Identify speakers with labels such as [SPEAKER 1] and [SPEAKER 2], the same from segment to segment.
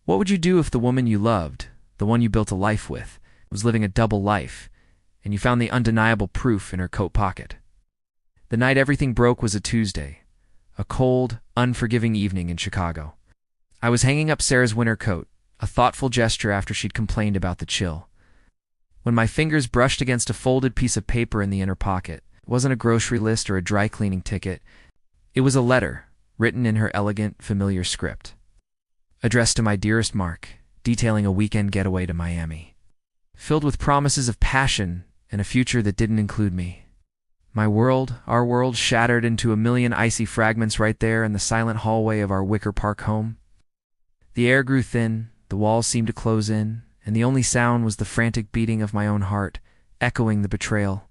[SPEAKER 1] What would you do if the woman you loved, the one you built a life with, was living a double life, and you found the undeniable proof in her coat pocket? The night everything broke was a Tuesday, a cold, unforgiving evening in Chicago. I was hanging up Sarah's winter coat, a thoughtful gesture after she'd complained about the chill, when my fingers brushed against a folded piece of paper in the inner pocket. It wasn't a grocery list or a dry cleaning ticket. It was a letter, written in her elegant, familiar script, addressed to my dearest Mark, detailing a weekend getaway to Miami, filled with promises of passion and a future that didn't include me. My world, our world, shattered into a million icy fragments right there in the silent hallway of our Wicker Park home. The air grew thin, the walls seemed to close in, and the only sound was the frantic beating of my own heart, echoing the betrayal.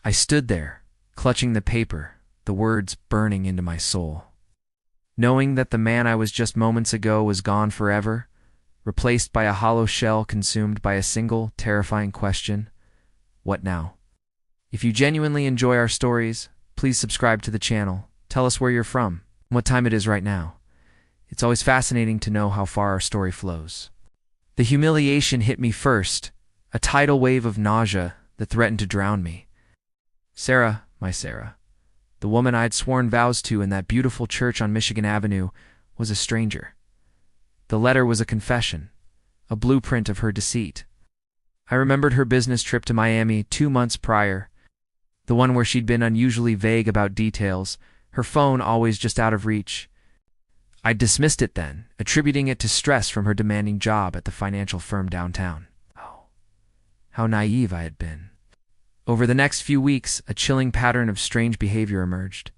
[SPEAKER 1] I stood there, clutching the paper, the words burning into my soul. Knowing that the man I was just moments ago was gone forever, replaced by a hollow shell consumed by a single, terrifying question: what now? If you genuinely enjoy our stories, please subscribe to the channel. Tell us where you're from, and what time it is right now. It's always fascinating to know how far our story flows. The humiliation hit me first, a tidal wave of nausea that threatened to drown me. Sarah, my Sarah, the woman I'd sworn vows to in that beautiful church on Michigan Avenue, was a stranger. The letter was a confession, a blueprint of her deceit. I remembered her business trip to Miami 2 months prior, the one where she'd been unusually vague about details, her phone always just out of reach. I'd dismissed it then, attributing it to stress from her demanding job at the financial firm downtown. Oh, how naive I had been. Over the next few weeks, a chilling pattern of strange behavior emerged.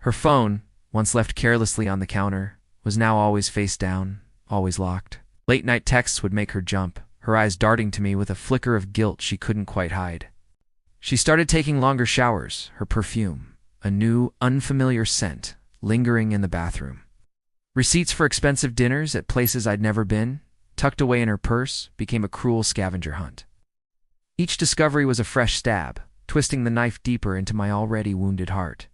[SPEAKER 1] Her phone, once left carelessly on the counter, was now always face down, always locked. Late-night texts would make her jump, her eyes darting to me with a flicker of guilt she couldn't quite hide. She started taking longer showers, her perfume, a new, unfamiliar scent, lingering in the bathroom. Receipts for expensive dinners at places I'd never been, tucked away in her purse, became a cruel scavenger hunt. Each discovery was a fresh stab, twisting the knife deeper into my already wounded heart.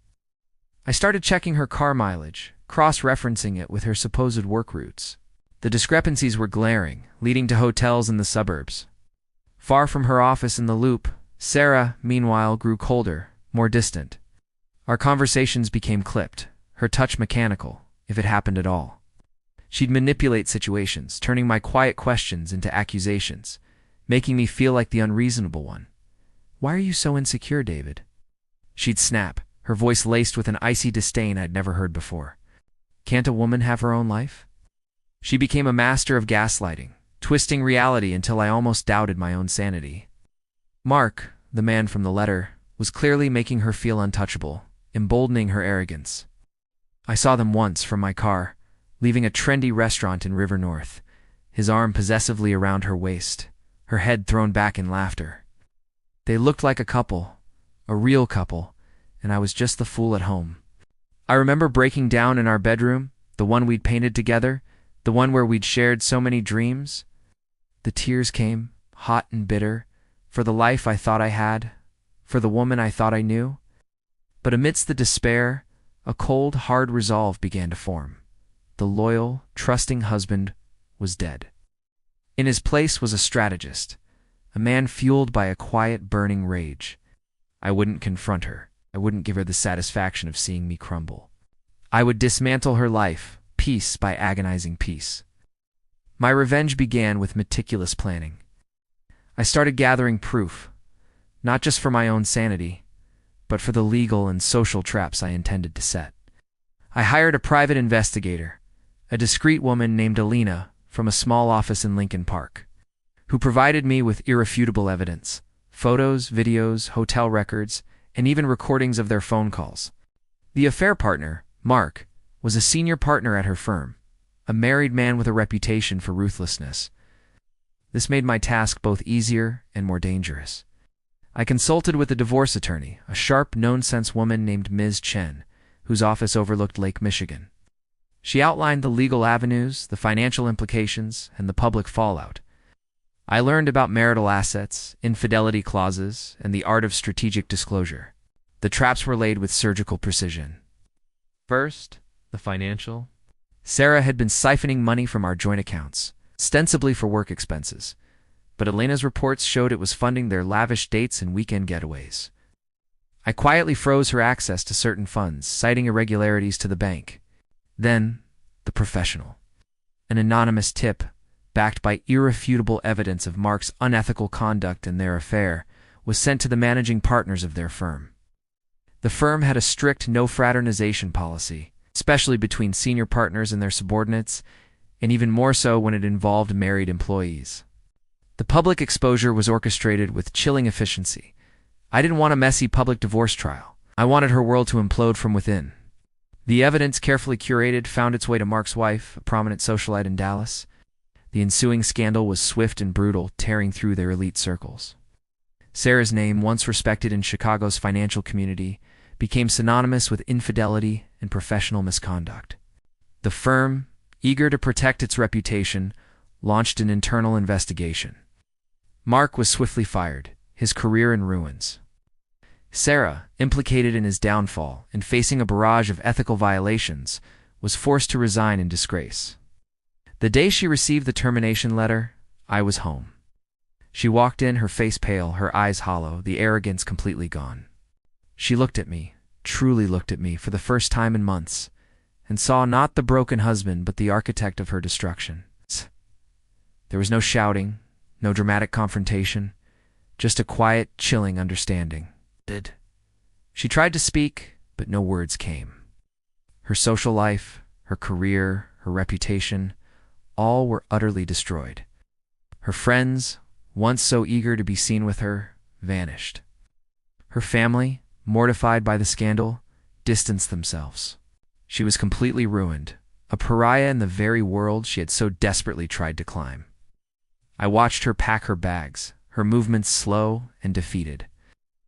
[SPEAKER 1] I started checking her car mileage, cross-referencing it with her supposed work routes. The discrepancies were glaring, leading to hotels in the suburbs. Far from her office in the Loop, Sarah, meanwhile, grew colder, more distant. Our conversations became clipped, her touch mechanical, if it happened at all. She'd manipulate situations, turning my quiet questions into accusations, making me feel like the unreasonable one. "Why are you so insecure, David?" She'd snap, her voice laced with an icy disdain I'd never heard before. "Can't a woman have her own life?" She became a master of gaslighting, twisting reality until I almost doubted my own sanity. Mark, the man from the letter, was clearly making her feel untouchable, emboldening her arrogance. I saw them once from my car, leaving a trendy restaurant in River North, his arm possessively around her waist, her head thrown back in laughter. They looked like a couple, a real couple, and I was just the fool at home. I remember breaking down in our bedroom, the one we'd painted together, the one where we'd shared so many dreams. The tears came, hot and bitter, for the life I thought I had, for the woman I thought I knew. But amidst the despair, a cold, hard resolve began to form. The loyal, trusting husband was dead. In his place was a strategist, a man fueled by a quiet, burning rage. I wouldn't confront her. I wouldn't give her the satisfaction of seeing me crumble. I would dismantle her life, piece by agonizing piece. My revenge began with meticulous planning. I started gathering proof, not just for my own sanity, but for the legal and social traps I intended to set. I hired a private investigator, a discreet woman named Alina from a small office in Lincoln Park, who provided me with irrefutable evidence: photos, videos, hotel records, and even recordings of their phone calls. The affair partner, Mark, was a senior partner at her firm, a married man with a reputation for ruthlessness. This made my task both easier and more dangerous. I consulted with a divorce attorney, a sharp, no-nonsense woman named Ms. Chen, whose office overlooked Lake Michigan. She outlined the legal avenues, the financial implications, and the public fallout. I learned about marital assets, infidelity clauses, and the art of strategic disclosure. The traps were laid with surgical precision. First, the financial. Sarah had been siphoning money from our joint accounts, ostensibly for work expenses, but Elena's reports showed it was funding their lavish dates and weekend getaways. I quietly froze her access to certain funds, citing irregularities to the bank. Then, the professional. An anonymous tip, backed by irrefutable evidence of Mark's unethical conduct in their affair, was sent to the managing partners of their firm. The firm had a strict no-fraternization policy, especially between senior partners and their subordinates, and even more so when it involved married employees. The public exposure was orchestrated with chilling efficiency. I didn't want a messy public divorce trial. I wanted her world to implode from within. The evidence, carefully curated, found its way to Mark's wife, a prominent socialite in Dallas. The ensuing scandal was swift and brutal, tearing through their elite circles. Sarah's name, once respected in Chicago's financial community, became synonymous with infidelity and professional misconduct. The firm, eager to protect its reputation, launched an internal investigation. Mark was swiftly fired, his career in ruins. Sarah, implicated in his downfall and facing a barrage of ethical violations, was forced to resign in disgrace. The day she received the termination letter, I was home. She walked in, her face pale, her eyes hollow, the arrogance completely gone. She looked at me, truly looked at me for the first time in months, and saw not the broken husband but the architect of her destruction. There was no shouting, no dramatic confrontation, just a quiet, chilling understanding. She tried to speak, but no words came. Her social life, her career, her reputation, all were utterly destroyed. Her friends, once so eager to be seen with her, vanished. Her family, mortified by the scandal, distanced themselves. She was completely ruined, a pariah in the very world she had so desperately tried to climb. I watched her pack her bags, her movements slow and defeated.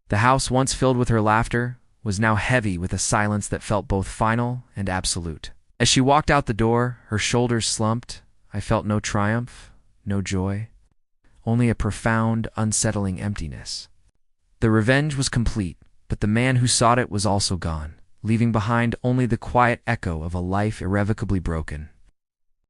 [SPEAKER 1] The house, once filled with her laughter, was now heavy with a silence that felt both final and absolute. As she walked out the door, her shoulders slumped. I felt no triumph, no joy, only a profound, unsettling emptiness. The revenge was complete, but the man who sought it was also gone, leaving behind only the quiet echo of a life irrevocably broken.